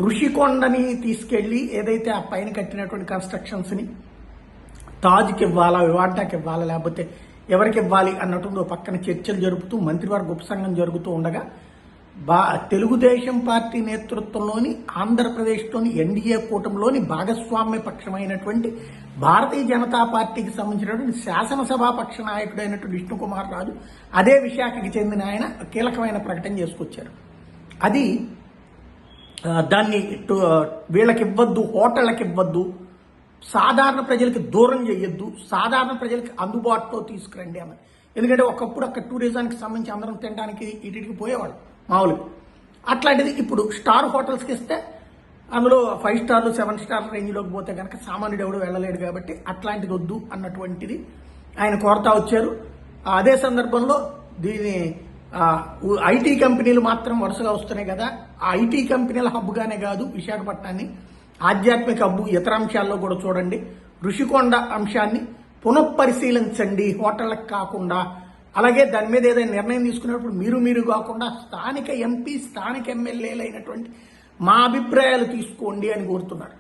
ఋషికొండని తీసుకెళ్లి ఏదైతే ఆ పైన కట్టినటువంటి కన్స్ట్రక్షన్స్ని తాజ్కి ఇవ్వాలా, వివాటాకి ఇవ్వాలా, లేకపోతే ఎవరికి ఇవ్వాలి అన్నట్టు పక్కన చర్చలు జరుపుతూ మంత్రివర్గ ఉపసంఘం జరుగుతూ ఉండగా తెలుగుదేశం పార్టీ నేతృత్వంలోని ఆంధ్రప్రదేశ్లోని ఎన్డీఏ కూటమిలోని భాగస్వామ్య పక్షమైనటువంటి భారతీయ జనతా పార్టీకి సంబంధించినటువంటి శాసనసభా పక్ష నాయకుడైనటువంటి విష్ణుకుమార్ రాజు అదే విశాఖకి చెందిన ఆయన కీలకమైన ప్రకటన చేసుకొచ్చారు. అది దాన్ని వీళ్ళకి ఇవ్వద్దు, హోటళ్ళకి ఇవ్వద్దు, సాధారణ ప్రజలకి దూరం చేయొద్దు, సాధారణ ప్రజలకి అందుబాటులో తీసుకురండి అన్నది. ఎందుకంటే ఒకప్పుడు అక్కడ టూరిజానికి సంబంధించి అందరం తినడానికి ఇటుకి పోయేవాళ్ళు మామూలుగా. అట్లాంటిది ఇప్పుడు స్టార్ హోటల్స్కి ఇస్తే అందులో 5 స్టార్లు 7 స్టార్ రేంజ్లోకి పోతే కనుక సామాన్యుడు ఎవడు వెళ్ళలేడు కాబట్టి అట్లాంటిది వద్దు అన్నటువంటిది ఆయన కోరుతా వచ్చారు. అదే సందర్భంలో దీని ఐటీ కంపెనీలు మాత్రం వరుసగా వస్తున్నాయి కదా, ఆ ఐటీ కంపెనీల హబ్గానే కాదు విశాఖపట్నాన్ని ఆధ్యాత్మిక హబ్బు ఇతర అంశాల్లో కూడా చూడండి. ఋషికొండ అంశాన్ని పునఃపరిశీలించండి హోటళ్ళకి కాకుండా. అలాగే దాని మీద ఏదైనా నిర్ణయం తీసుకునేటప్పుడు మీరు కాకుండా స్థానిక ఎంపీ, స్థానిక ఎమ్మెల్యేలు అయినటువంటి మా అభిప్రాయాలు తీసుకోండి అని కోరుతున్నారు.